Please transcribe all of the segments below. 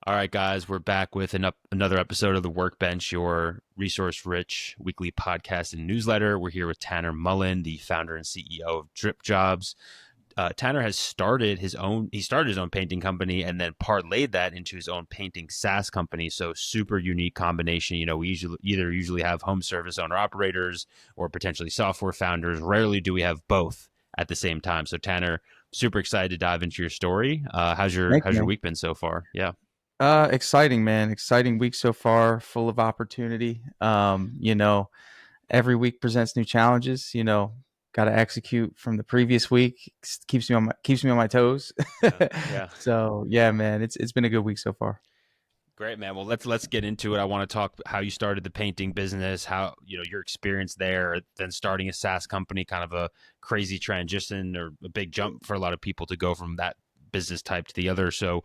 All right, guys, we're back with another episode of the Workbench, your resource-rich weekly podcast and newsletter. We're here with Tanner Mullen, the founder and CEO of DripJobs. Tanner has started his own. He started his own painting company and then parlayed that into his own painting SaaS company. So super unique combination. We usually have home service owner operators or potentially software founders. Rarely do we have both at the same time. So Tanner, super excited to dive into your story. How's your Thank you, how's your man. week been so far? Yeah. Exciting, man. Exciting week so far, full of opportunity. Every week presents new challenges. Got to execute from the previous week. Keeps me on my toes. Yeah. Yeah. So yeah, man, it's been a good week so far. Great, man. Well, let's get into it. I want to talk how you started the painting business, how your experience there, then starting a SaaS company, kind of a crazy transition or a big jump for a lot of people to go from that business type to the other. So,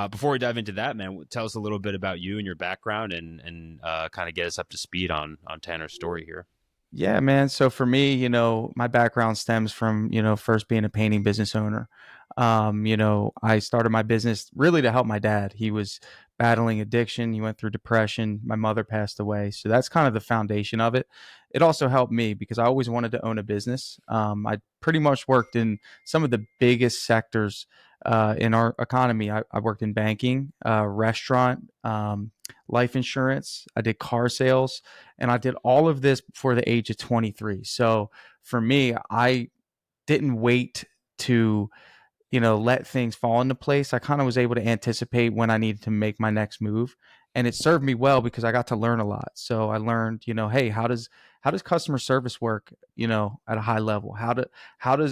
before we dive into that, man, tell us a little bit about you and your background, and kind of get us up to speed on Tanner's story here. Yeah, man. So for me, my background stems from, first being a painting business owner. I started my business really to help my dad. He was battling addiction. He went through depression. My mother passed away. So that's kind of the foundation of it. It also helped me because I always wanted to own a business. I pretty much worked in some of the biggest sectors in our economy. I worked in banking, restaurant, life insurance. I did car sales, and I did all of this before the age of 23. So for me, I didn't wait to, let things fall into place. I kind of was able to anticipate when I needed to make my next move. And it served me well because I got to learn a lot. So I learned, hey, how does customer service work, at a high level?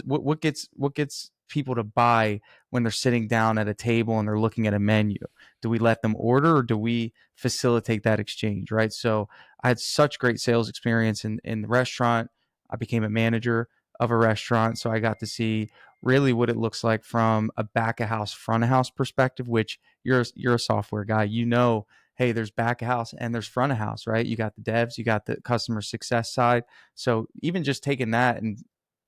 What gets people to buy when they're sitting down at a table and they're looking at a menu? Do we let them order or do we facilitate that exchange? Right. So I had such great sales experience in the restaurant. I became a manager of a restaurant. So I got to see really what it looks like from a back of house, front of house perspective, which you're a software guy. Hey, there's back of house and there's front of house, right? You got the devs, you got the customer success side. So even just taking that and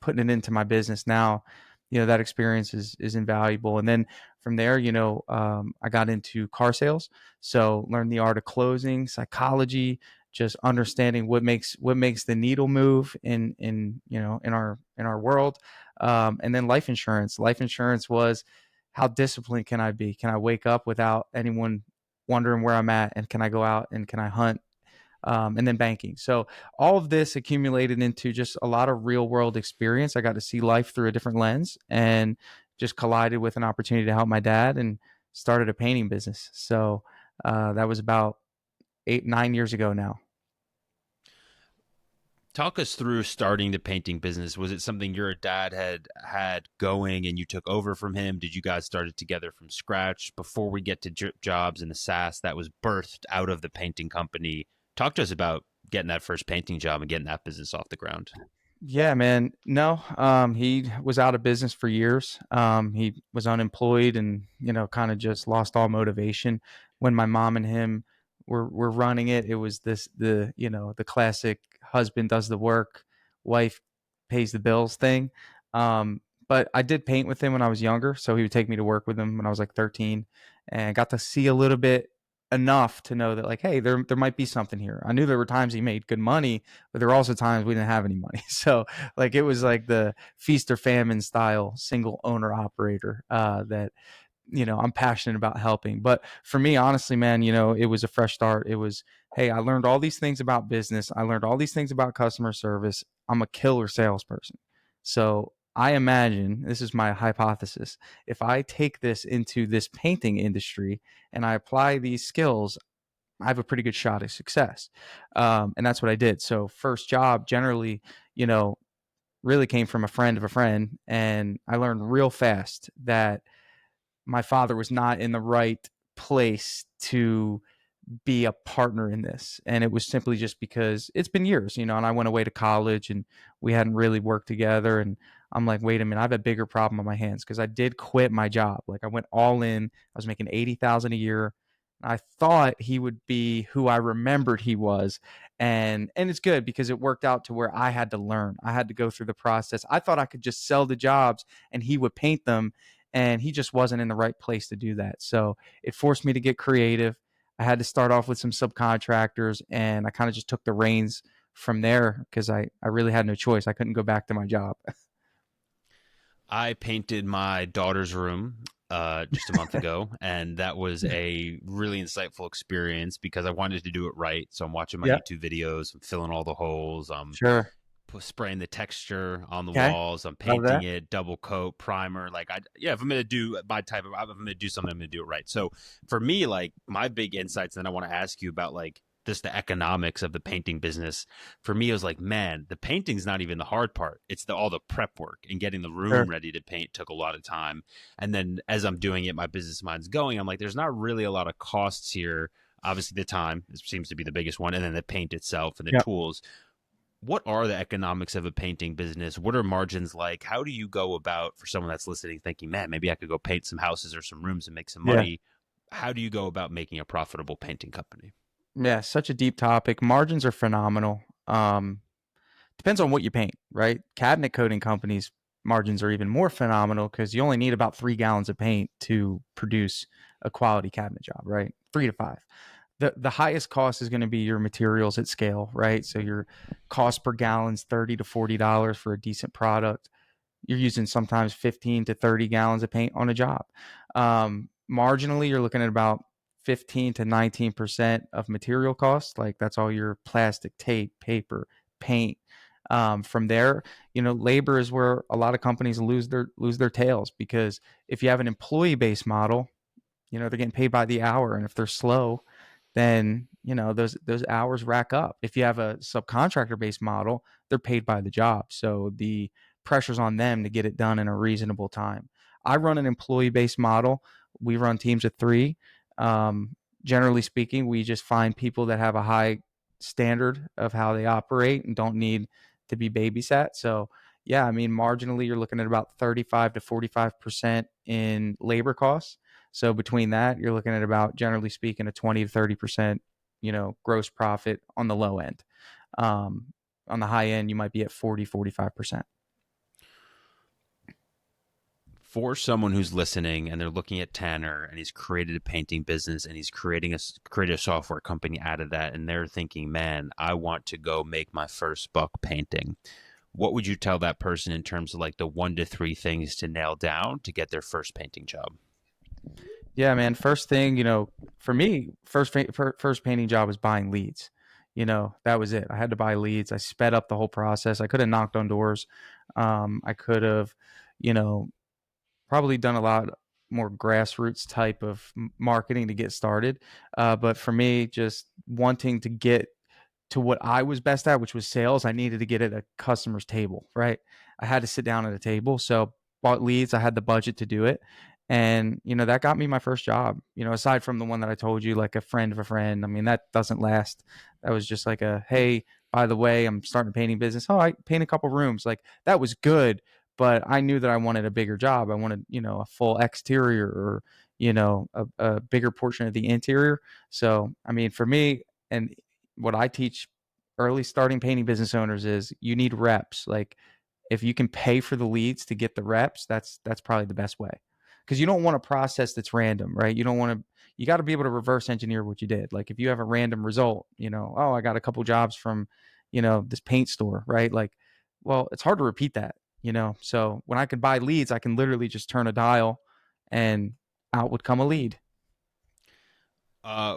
putting it into my business now, that experience is invaluable. And then from there, I got into car sales. So learned the art of closing, psychology, just understanding what makes the needle move in our world. And then life insurance. Life insurance was, how disciplined can I be? Can I wake up without anyone wondering where I'm at? And can I go out and can I hunt? And then banking. So all of this accumulated into just a lot of real world experience. I got to see life through a different lens and just collided with an opportunity to help my dad and started a painting business. So that was about 8, 9 years ago now. Talk us through starting the painting business. Was it something your dad had going and you took over from him? Did you guys start it together from scratch? Before we get to Drip Jobs and the SaaS that was birthed out of the painting company, talk to us about getting that first painting job and getting that business off the ground. Yeah, man. No, he was out of business for years. He was unemployed and, kind of just lost all motivation. When my mom and him were running it, it was the classic husband does the work, wife pays the bills thing. But I did paint with him when I was younger. So he would take me to work with him when I was like 13 and got to see a little bit enough to know that, like, hey, there might be something here. I knew there were times he made good money, but there were also times we didn't have any money. So like it was like the feast or famine style single owner operator that I'm passionate about helping. But for me, honestly, man, it was a fresh start. It was, hey, I learned all these things about business. I learned all these things about customer service. I'm a killer salesperson. So I imagine, this is my hypothesis, if I take this into this painting industry and I apply these skills, I have a pretty good shot at success. And that's what I did. So first job generally, you know, really came from a friend of a friend. And I learned real fast that my father was not in the right place to be a partner in this. And it was simply just because it's been years, and I went away to college and we hadn't really worked together. And I'm like, wait a minute, I have a bigger problem on my hands because I did quit my job. Like I went all in. I was making 80,000 a year. I thought he would be who I remembered he was. And it's good because it worked out to where I had to learn. I had to go through the process. I thought I could just sell the jobs and he would paint them and he just wasn't in the right place to do that. So it forced me to get creative. I had to start off with some subcontractors, and I kind of just took the reins from there because I really had no choice. I couldn't go back to my job. I painted my daughter's room just a month ago, and that was a really insightful experience because I wanted to do it right. So I'm watching my Yeah, YouTube videos, I'm filling all the holes, I'm sure. spraying the texture on the Okay. walls, I'm Love painting that. it, double coat, primer. Like, yeah, if I'm gonna do my type of, if I'm gonna do something, I'm gonna do it right. So for me, like my big insights, and then I want to ask you about like just the economics of the painting business. For me, it was like, man, the painting's not even the hard part. It's all the prep work and getting the room Sure. ready to paint took a lot of time. And then as I'm doing it, my business mind's going. I'm like, there's not really a lot of costs here. Obviously, the time seems to be the biggest one, and then the paint itself and the Yep. tools. What are the economics of a painting business? What are margins like? How do you go about, for someone that's listening, thinking, man, maybe I could go paint some houses or some rooms and make some Yeah. money? How do you go about making a profitable painting company? Yeah. Such a deep topic. Margins are phenomenal. Depends on what you paint, right? Cabinet coating companies margins are even more phenomenal because you only need about 3 gallons of paint to produce a quality cabinet job, right? 3 to 5. The highest cost is going to be your materials at scale, right? So your cost per gallon's $30 to $40 for a decent product. You're using sometimes 15 to 30 gallons of paint on a job. Marginally, you're looking at about 15 to 19% of material costs. Like that's all your plastic, tape, paper, paint. From there, labor is where a lot of companies lose their tails because if you have an employee based model, they're getting paid by the hour, and if they're slow, then those hours rack up. If you have a subcontractor based model, they're paid by the job, so the pressure's on them to get it done in a reasonable time. I run an employee based model. We run teams of 3. um, Generally speaking, we just find people that have a high standard of how they operate and don't need to be babysat. So yeah, I mean, marginally you're looking at about 35 to 45% in labor costs. So between that, you're looking at about, generally speaking, a 20 to 30%, gross profit on the low end. Um, on the high end, you might be at 40, 45%. For someone who's listening and they're looking at Tanner and he's created a painting business and he's created a software company out of that, and they're thinking, man, I want to go make my first buck painting. What would you tell that person in terms of like the 1 to 3 things to nail down to get their first painting job? Yeah, man. First thing, for me, first painting job was buying leads. That was it. I had to buy leads. I sped up the whole process. I could have knocked on doors. I could have, you know, probably done a lot more grassroots type of marketing to get started. But for me, just wanting to get to what I was best at, which was sales, I needed to get at a customer's table, right? I had to sit down at a table. So bought leads. I had the budget to do it. And, that got me my first job, aside from the one that I told you, like a friend of a friend. I mean, that doesn't last. That was just like hey, by the way, I'm starting a painting business. Oh, I paint a couple rooms. Like that was good, but I knew that I wanted a bigger job. I wanted, a full exterior or, a bigger portion of the interior. So, I mean, for me, and what I teach early starting painting business owners is you need reps. Like if you can pay for the leads to get the reps, that's probably the best way. Because you don't want a process that's random, right? You got to be able to reverse engineer what you did. Like if you have a random result, oh, I got a couple jobs from, this paint store, right? Like, well, it's hard to repeat that, So when I could buy leads, I can literally just turn a dial and out would come a lead.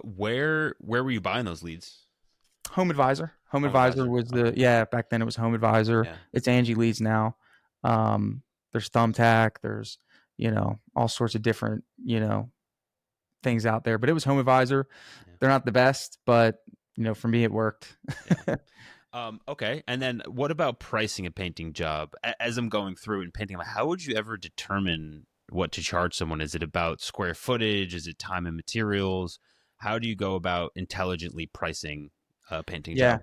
Where were you buying those leads? Home Advisor. Home Home Advisor Advisor. was Okay. back then it was Home Advisor. Yeah. It's Angie Leads now. There's Thumbtack. There's, all sorts of different, things out there, but it was Home Advisor. Yeah. They're not the best, but, for me, it worked. Yeah. Okay. And then what about pricing a painting job? As I'm going through and painting, like, how would you ever determine what to charge someone? Is it about square footage? Is it time and materials? How do you go about intelligently pricing a painting Yeah. job?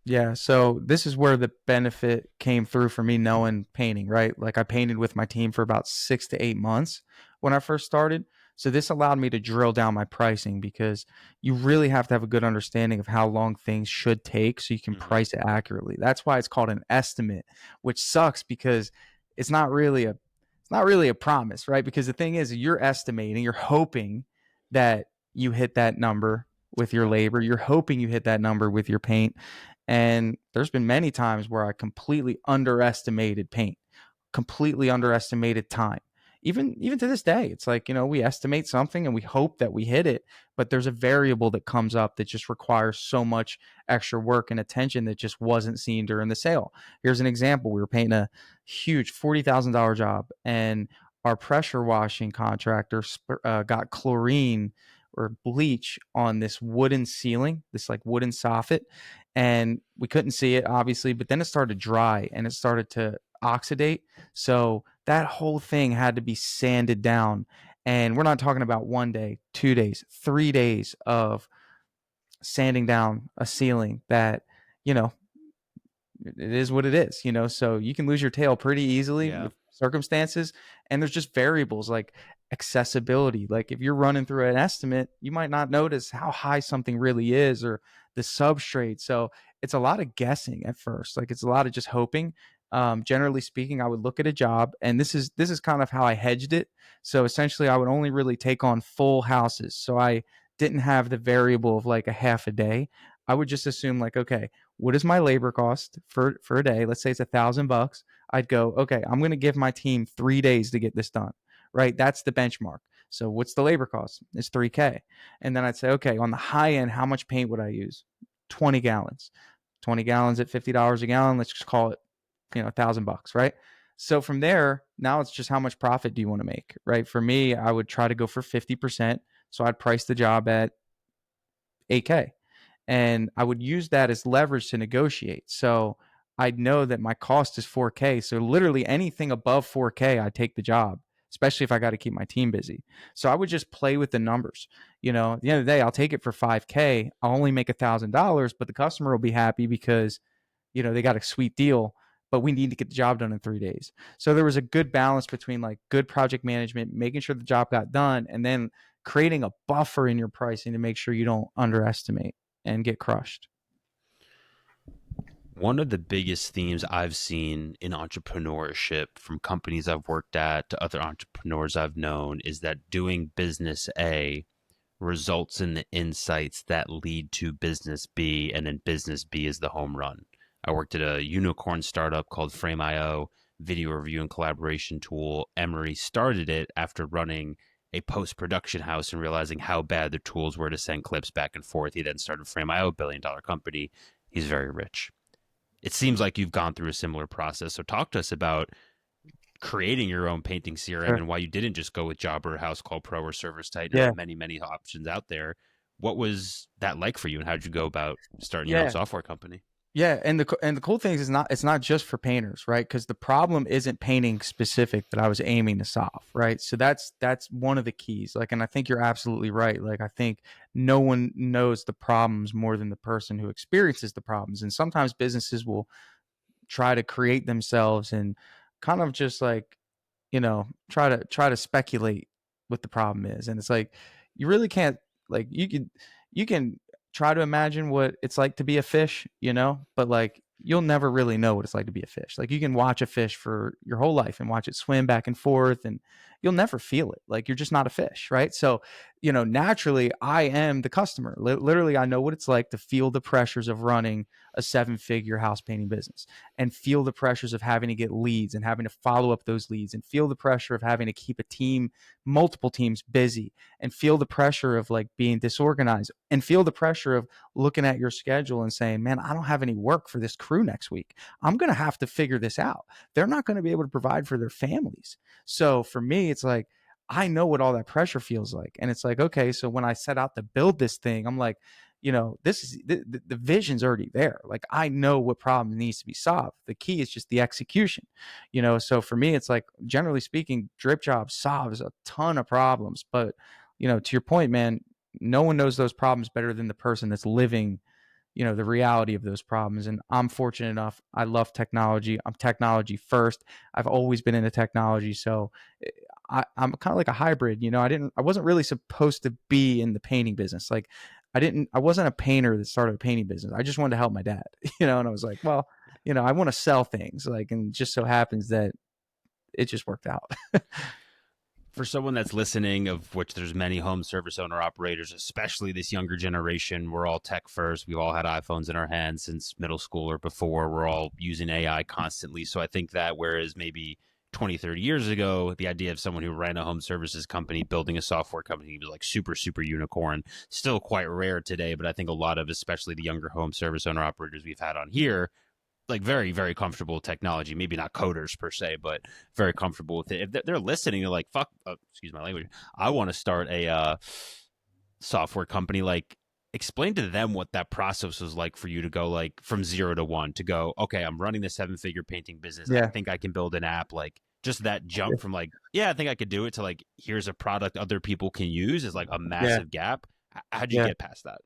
Yeah. So this is where the benefit came through for me knowing painting, right? Like I painted with my team for about 6 to 8 months when I first started. So this allowed me to drill down my pricing because you really have to have a good understanding of how long things should take so you can Hmm. price it accurately. That's why it's called an estimate, which sucks because it's not really it's not really a promise, right? Because the thing is, you're estimating, you're hoping that you hit that number with your labor. You're hoping you hit that number with your paint. And there's been many times where I completely underestimated paint, completely underestimated time. Even to this day, it's like, we estimate something and we hope that we hit it, but there's a variable that comes up that just requires so much extra work and attention that just wasn't seen during the sale. Here's an example. We were painting a huge $40,000 job, and our pressure washing contractor got chlorine or bleach on this wooden ceiling, this like wooden soffit, and we couldn't see it obviously, but then it started to dry and it started to oxidate. So that whole thing had to be sanded down. And we're not talking about 1 day, 2 days, 3 days of sanding down a ceiling that, you know, it is what it is. So you can lose your tail pretty easily Yeah. with circumstances. And there's just variables like accessibility. Like if you're running through an estimate, you might not notice how high something really is, or the substrate. So it's a lot of guessing at first. Like it's a lot of just hoping. Generally speaking, I would look at a job, and this is kind of how I hedged it. So essentially, I would only really take on full houses. So I didn't have the variable of like a half a day. I would just assume like, okay, what is my labor cost for a day? Let's say it's $1,000. I'd go, okay, I'm going to give my team 3 days to get this done, right? That's the benchmark. So what's the labor cost? It's 3K. And then I'd say, okay, on the high end, how much paint would I use? 20 gallons. 20 gallons at $50 a gallon. Let's just call it, $1,000, right? So from there, now it's just how much profit do you want to make, right? For me, I would try to go for 50%. So I'd price the job at 8K, and I would use that as leverage to negotiate. So I'd know that my cost is 4K. So literally anything above 4K, I take the job, especially if I got to keep my team busy. So I would just play with the numbers. At the end of the day, I'll take it for 5K. I'll only make $1,000, but the customer will be happy because, they got a sweet deal, but we need to get the job done in 3 days. So there was a good balance between like good project management, making sure the job got done, and then creating a buffer in your pricing to make sure you don't underestimate and get crushed. One of the biggest themes I've seen in entrepreneurship from companies I've worked at to other entrepreneurs I've known is that doing business A results in the insights that lead to business B, and then business B is the home run. I worked at a unicorn startup called Frame.io, video review and collaboration tool. Emery started it after running a post-production house and realizing how bad the tools were to send clips back and forth. He then started Frame.io, $1 billion company. He's very rich. It seems like you've gone through a similar process. So talk to us about creating your own painting CRM Sure. and why you didn't just go with Jobber, House Call Pro, or Service Titan, or Yeah. the many, many options out there. What was that like for you, and how did you go about starting your own Yeah. software company? Yeah, and the cool thing is it's not just for painters, right? Because the problem isn't painting specific that I was aiming to solve, right? So that's one of the keys. Like, and I think you're absolutely right. Like, I think no one knows the problems more than the person who experiences the problems. And sometimes businesses will try to create themselves and kind of just like, try to speculate what the problem is. And it's like you really can't, like, you can try to imagine what it's like to be a fish, but like you'll never really know what it's like to be a fish. Like you can watch a fish for your whole life and watch it swim back and forth, and you'll never feel it. Like you're just not a fish, right? So, naturally I am the customer. Literally, I know what it's like to feel the pressures of running a 7-figure house painting business, and feel the pressures of having to get leads and having to follow up those leads, and feel the pressure of having to keep a team, multiple teams busy, and feel the pressure of like being disorganized, and feel the pressure of looking at your schedule and saying, man, I don't have any work for this crew next week. I'm going to have to figure this out. They're not going to be able to provide for their families. So for me, it's like, I know what all that pressure feels like. And it's like, okay, so when I set out to build this thing, I'm like, this is the vision's already there. Like I know what problem needs to be solved. The key is just the execution. So for me, it's like, generally speaking, DripJobs solves a ton of problems. But to your point, man, no one knows those problems better than the person that's living, the reality of those problems. And I'm fortunate enough. I love technology. I'm technology first. I've always been into technology. So I'm kind of like a hybrid. I wasn't really supposed to be in the painting business. Like I wasn't a painter that started a painting business. I just wanted to help my dad, and I was like, well, I want to sell things, like, and it just so happens that it just worked out. For someone that's listening, of which there's many home service owner operators, especially this younger generation, we're all tech first. We've all had iPhones in our hands since middle school or before. We're all using AI constantly. So I think that whereas maybe 20, 30 years ago, the idea of someone who ran a home services company building a software company was like super, super unicorn, still quite rare today. But I think a lot of, especially the younger home service owner operators we've had on here, like very, very comfortable with technology. Maybe not coders per se, but very comfortable with it. If they're listening, they're like, "Fuck," excuse my language. I want to start a software company. Like, explain to them what that process was like for you to go like from 0 to 1 to go. Okay, I'm running this 7-figure painting business. I Yeah. think I can build an app. Like, just that jump from like, yeah, I think I could do it to like, here's a product other people can use is like a Yeah. massive gap. How'd you Yeah. get past that?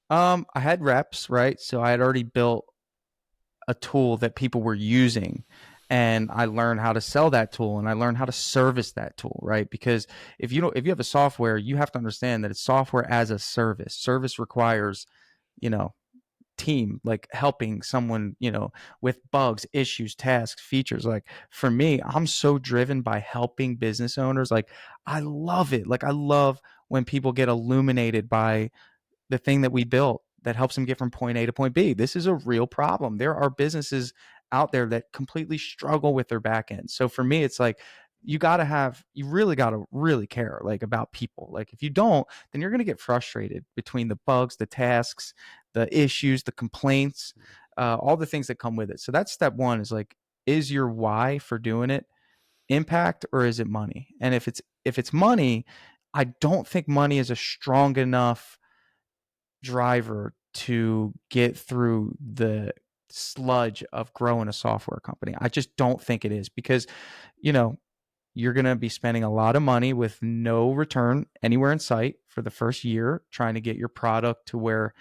I had reps, right? So I had already built a tool that people were using, and I learned how to sell that tool, and I learned how to service that tool, right? Because if you have a software, you have to understand that it's software as a service. Service requires, you know, team, like helping someone, with bugs, issues, tasks, features. Like for me, I'm so driven by helping business owners. Like I love it. Like I love when people get illuminated by the thing that we built that helps them get from point A to point B. This is a real problem. There are businesses out there that completely struggle with their back end. So for me, it's like you really got to really care like about people. Like if you don't, then you're going to get frustrated between the bugs, the tasks, the issues, the complaints, all the things that come with it. So that's step one is like, is your why for doing it impact or is it money? And if it's money, I don't think money is a strong enough driver to get through the sludge of growing a software company. I just don't think it is because, you know, you're going to be spending a lot of money with no return anywhere in sight for the first year trying to get your product to where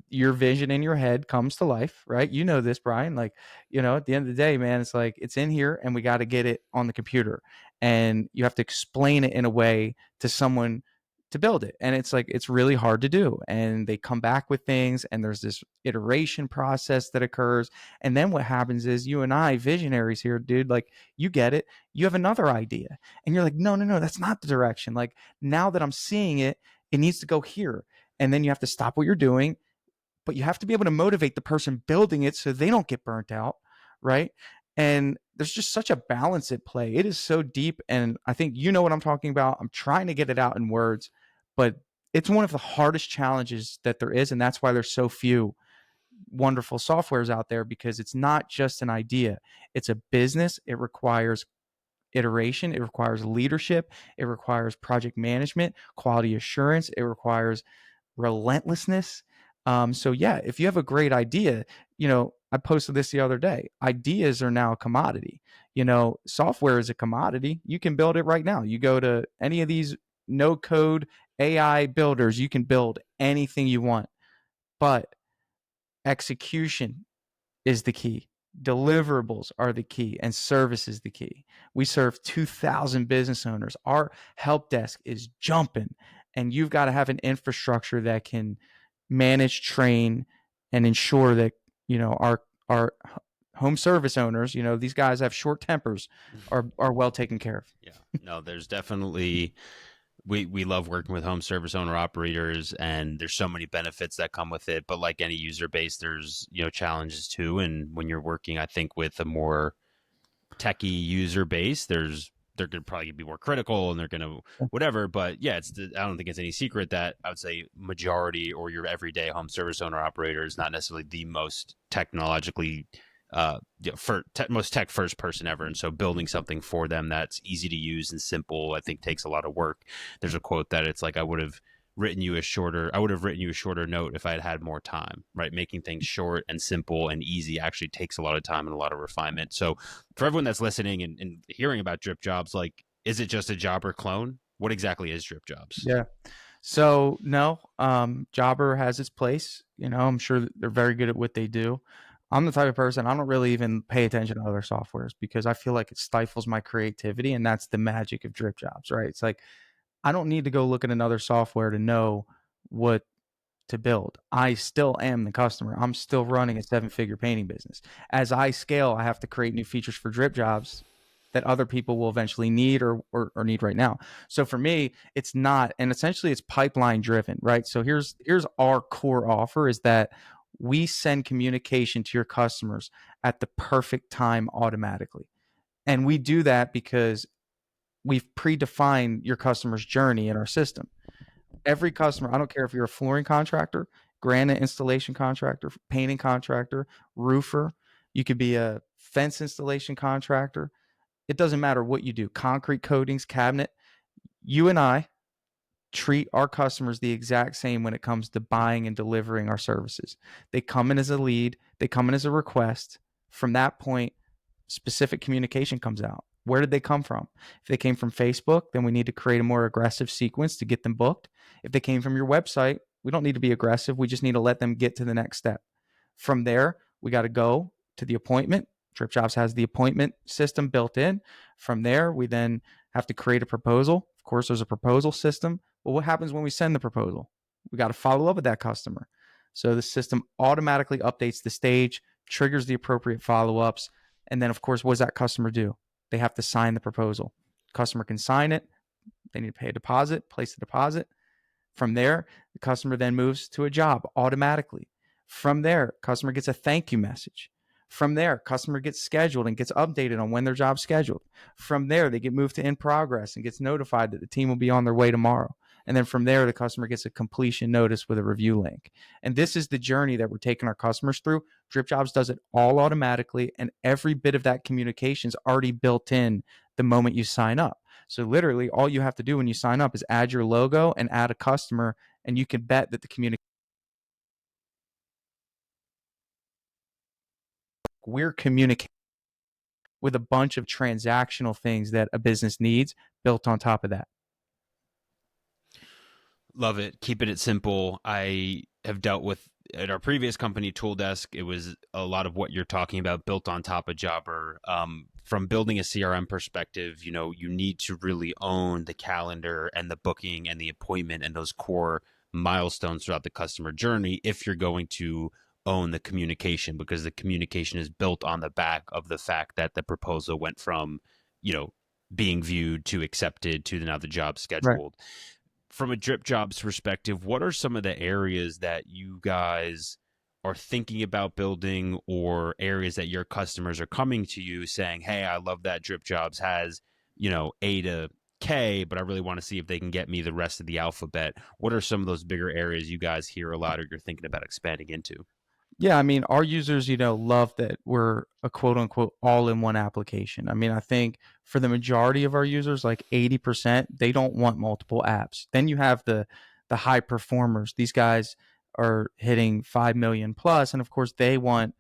your vision in your head comes to life, right? You know this, Bryan. Like, at the end of the day, man, it's like it's in here and we got to get it on the computer. And you have to explain it in a way to someone to build it. And it's like it's really hard to do. And they come back with things and there's this iteration process that occurs. And then what happens is you and I, visionaries here, dude, like you get it. You have another idea. And you're like, no, no, no, that's not the direction. Like now that I'm seeing it, it needs to go here. And then you have to stop what you're doing, but you have to be able to motivate the person building it so they don't get burnt out, right? And there's just such a balance at play. It is so deep, and I think you know what I'm talking about. I'm trying to get it out in words, but it's one of the hardest challenges that there is, and that's why there's so few wonderful softwares out there because it's not just an idea. It's a business. It requires iteration, it requires leadership, it requires project management, quality assurance, it requires relentlessness. So yeah, if you have a great idea, I posted this the other day. Ideas are now a commodity. Software is a commodity. You can build it right now. You go to any of these no code AI builders, you can build anything you want. But execution is the key. Deliverables are the key, and service is the key. We serve 2,000 business owners. Our help desk is jumping, and you've got to have an infrastructure that can manage, train, and ensure that our home service owners, these guys have short tempers, are well taken care of. Yeah, no, there's definitely we love working with home service owner operators, and there's so many benefits that come with it. But like any user base, there's challenges too. And when you're working, I think with a more techie user base, they're going to probably be more critical and they're going to whatever. But yeah, I don't think it's any secret that I would say majority or your everyday home service owner operator is not necessarily the most technologically most tech first person ever, and so building something for them that's easy to use and simple, I think, takes a lot of work. There's a quote that it's like I would have written you a shorter note if I had had more time, right? Making things short and simple and easy actually takes a lot of time and a lot of refinement. So for everyone that's listening and hearing about DripJobs, like, is it just a Jobber clone? What exactly is DripJobs? Yeah. So no, Jobber has its place. I'm sure they're very good at what they do. I'm the type of person, I don't really even pay attention to other softwares because I feel like it stifles my creativity, and that's the magic of DripJobs, right? It's like I don't need to go look at another software to know what to build. I still am the customer. I'm still running a 7-figure painting business. As I scale, I have to create new features for DripJobs. that other people will eventually need or need right now. So for me, it's not, and essentially it's pipeline driven, right? So here's our core offer is that we send communication to your customers at the perfect time automatically. And we do that because we've predefined your customer's journey in our system. Every customer, I don't care if you're a flooring contractor, granite installation contractor, painting contractor, roofer, you could be a fence installation contractor. It doesn't matter what you do, concrete coatings, cabinet. You and I treat our customers the exact same when it comes to buying and delivering our services. They come in as a lead, they come in as a request. From that point, specific communication comes out. Where did they come from? If they came from Facebook, then we need to create a more aggressive sequence to get them booked. If they came from your website, we don't need to be aggressive. We just need to let them get to the next step. From there, we got to go to the appointment. DripJobs has the appointment system built in. From there, we then have to create a proposal. Of course, there's a proposal system. But what happens when we send the proposal? We got to follow up with that customer. So the system automatically updates the stage, triggers the appropriate follow ups. And then, of course, what does that customer do? They have to sign the proposal. Customer can sign it. They need to pay a deposit, place the deposit. From there, the customer then moves to a job automatically. From there, customer gets a thank you message. From there, customer gets scheduled and gets updated on when their job's scheduled. From there, they get moved to in progress and gets notified that the team will be on their way tomorrow. And then from there, the customer gets a completion notice with a review link. And this is the journey that we're taking our customers through. DripJobs does it all automatically, and every bit of that communication is already built in the moment you sign up. So literally, all you have to do when you sign up is add your logo and add a customer, and you can bet that the communication we're communicating with a bunch of transactional things that a business needs built on top of that. Love it. Keeping it simple. I have dealt with at our previous company, Tool Desk. It was a lot of what you're talking about built on top of Jobber. From building a CRM perspective, you need to really own the calendar and the booking and the appointment and those core milestones throughout the customer journey if you're going to own the communication, because the communication is built on the back of the fact that the proposal went from, being viewed to accepted to now the job Right. scheduled. From a DripJobs perspective, what are some of the areas that you guys are thinking about building, or areas that your customers are coming to you saying, hey, I love that DripJobs has, A to K, but I really want to see if they can get me the rest of the alphabet. What are some of those bigger areas you guys hear a lot or you're thinking about expanding into? Yeah, I mean, our users, love that we're a quote unquote all in one application. I mean, I think for the majority of our users, like 80%, they don't want multiple apps. Then you have the high performers. These guys are hitting 5 million plus, and of course they want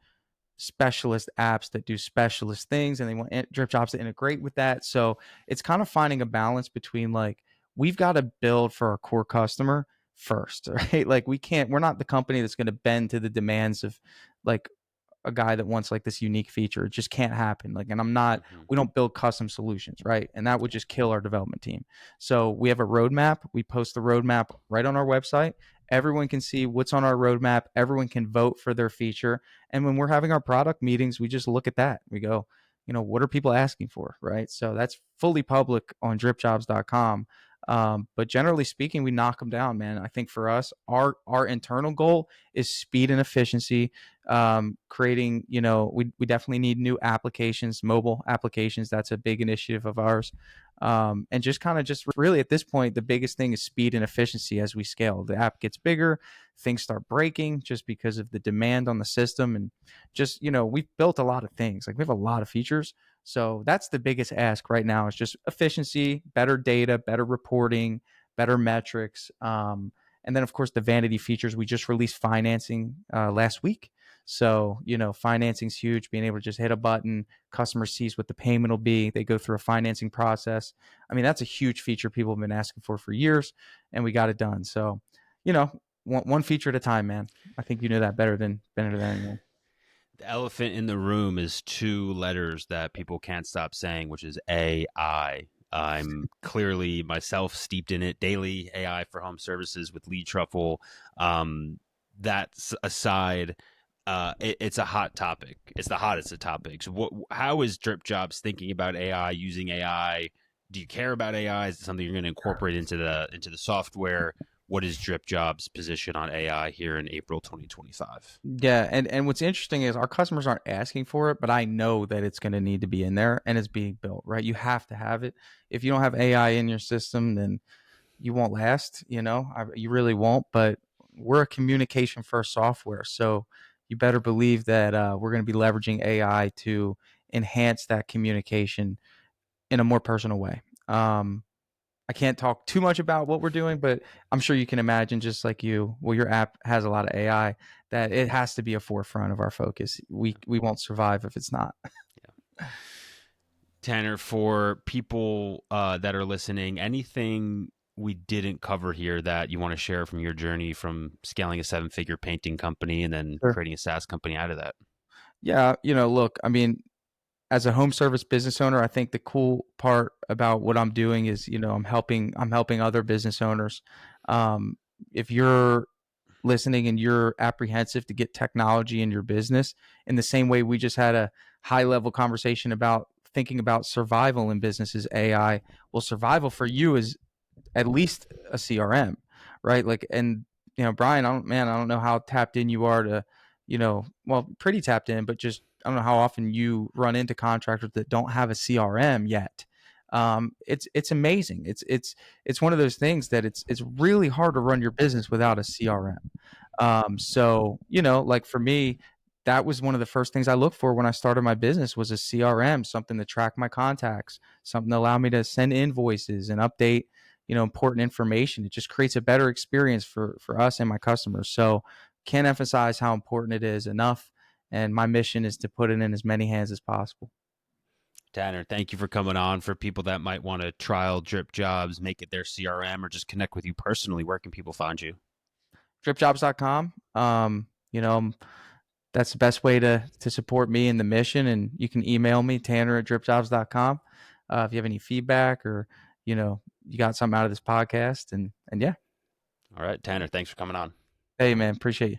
specialist apps that do specialist things, and they want DripJobs to integrate with that. So it's kind of finding a balance between, like, we've got to build for our core customer first, right? Like, we're not the company that's going to bend to the demands of, like, a guy that wants like this unique feature. It just can't happen. Like, and Mm-hmm. we don't build custom solutions, right? And that would Yeah. just kill our development team. So we have a roadmap. We post the roadmap right on our website. Everyone can see what's on our roadmap. Everyone can vote for their feature. And when we're having our product meetings, we just look at that. We go, what are people asking for, right? So that's fully public on dripjobs.com. But generally speaking, we knock them down, man. I think for us, our internal goal is speed and efficiency. Creating, we definitely need new applications, mobile applications. That's a big initiative of ours. And just really at this point, the biggest thing is speed and efficiency as we scale. The app gets bigger, things start breaking just because of the demand on the system. And just, we've built a lot of things. Like, we have a lot of features. So that's the biggest ask right now, is just efficiency, better data, better reporting, better metrics. And then, of course, the vanity features. We just released financing last week. So, financing's huge. Being able to just hit a button, customer sees what the payment will be. They go through a financing process. I mean, that's a huge feature people have been asking for years, and we got it done. So, one feature at a time, man. I think you know that better than anyone. The elephant in the room is two letters that people can't stop saying, which is AI. I'm clearly myself steeped in it daily. AI for home services with Lead Truffle. That aside, it's a hot topic. It's the hottest of topics. How is DripJobs thinking about AI, using AI? Do you care about AI? Is it something you're going to incorporate into the software? What is DripJobs' position on AI here in April 2025? Yeah, and what's interesting is our customers aren't asking for it, but I know that it's going to need to be in there and it's being built, right? You have to have it. If you don't have AI in your system, then you won't last, you really won't. But we're a communication first software, so you better believe that we're going to be leveraging AI to enhance that communication in a more personal way. I can't talk too much about what we're doing, but I'm sure you can imagine, just like you, well, your app has a lot of AI, that it has to be a forefront of our focus. We won't survive if it's not. Yeah. Tanner, for people that are listening, anything we didn't cover here that you want to share from your journey from scaling a seven-figure painting company and then Sure. creating a SaaS company out of that? Yeah, look, I mean, as a home service business owner, I think the cool part about what I'm doing is, I'm helping other business owners. Um, if you're listening and you're apprehensive to get technology in your business, in the same way we just had a high level conversation about thinking about survival in businesses, AI, well, survival for you is at least a CRM, right? Like, and Bryan, I don't know how tapped in you are to, well, pretty tapped in, but just I don't know how often you run into contractors that don't have a CRM yet. It's amazing. It's one of those things that it's really hard to run your business without a CRM. So like for me, that was one of the first things I looked for when I started my business was a CRM, something to track my contacts, something to allow me to send invoices and update, important information. It just creates a better experience for us and my customers. So can't emphasize how important it is enough. And my mission is to put it in as many hands as possible. Tanner, thank you for coming on. For people that might want to trial DripJobs, make it their CRM, or just connect with you personally, where can people find you? DripJobs.com. That's the best way to support me in the mission. And you can email me, Tanner@DripJobs.com. If you have any feedback or, you got something out of this podcast. And yeah. All right, Tanner, thanks for coming on. Hey man, appreciate you.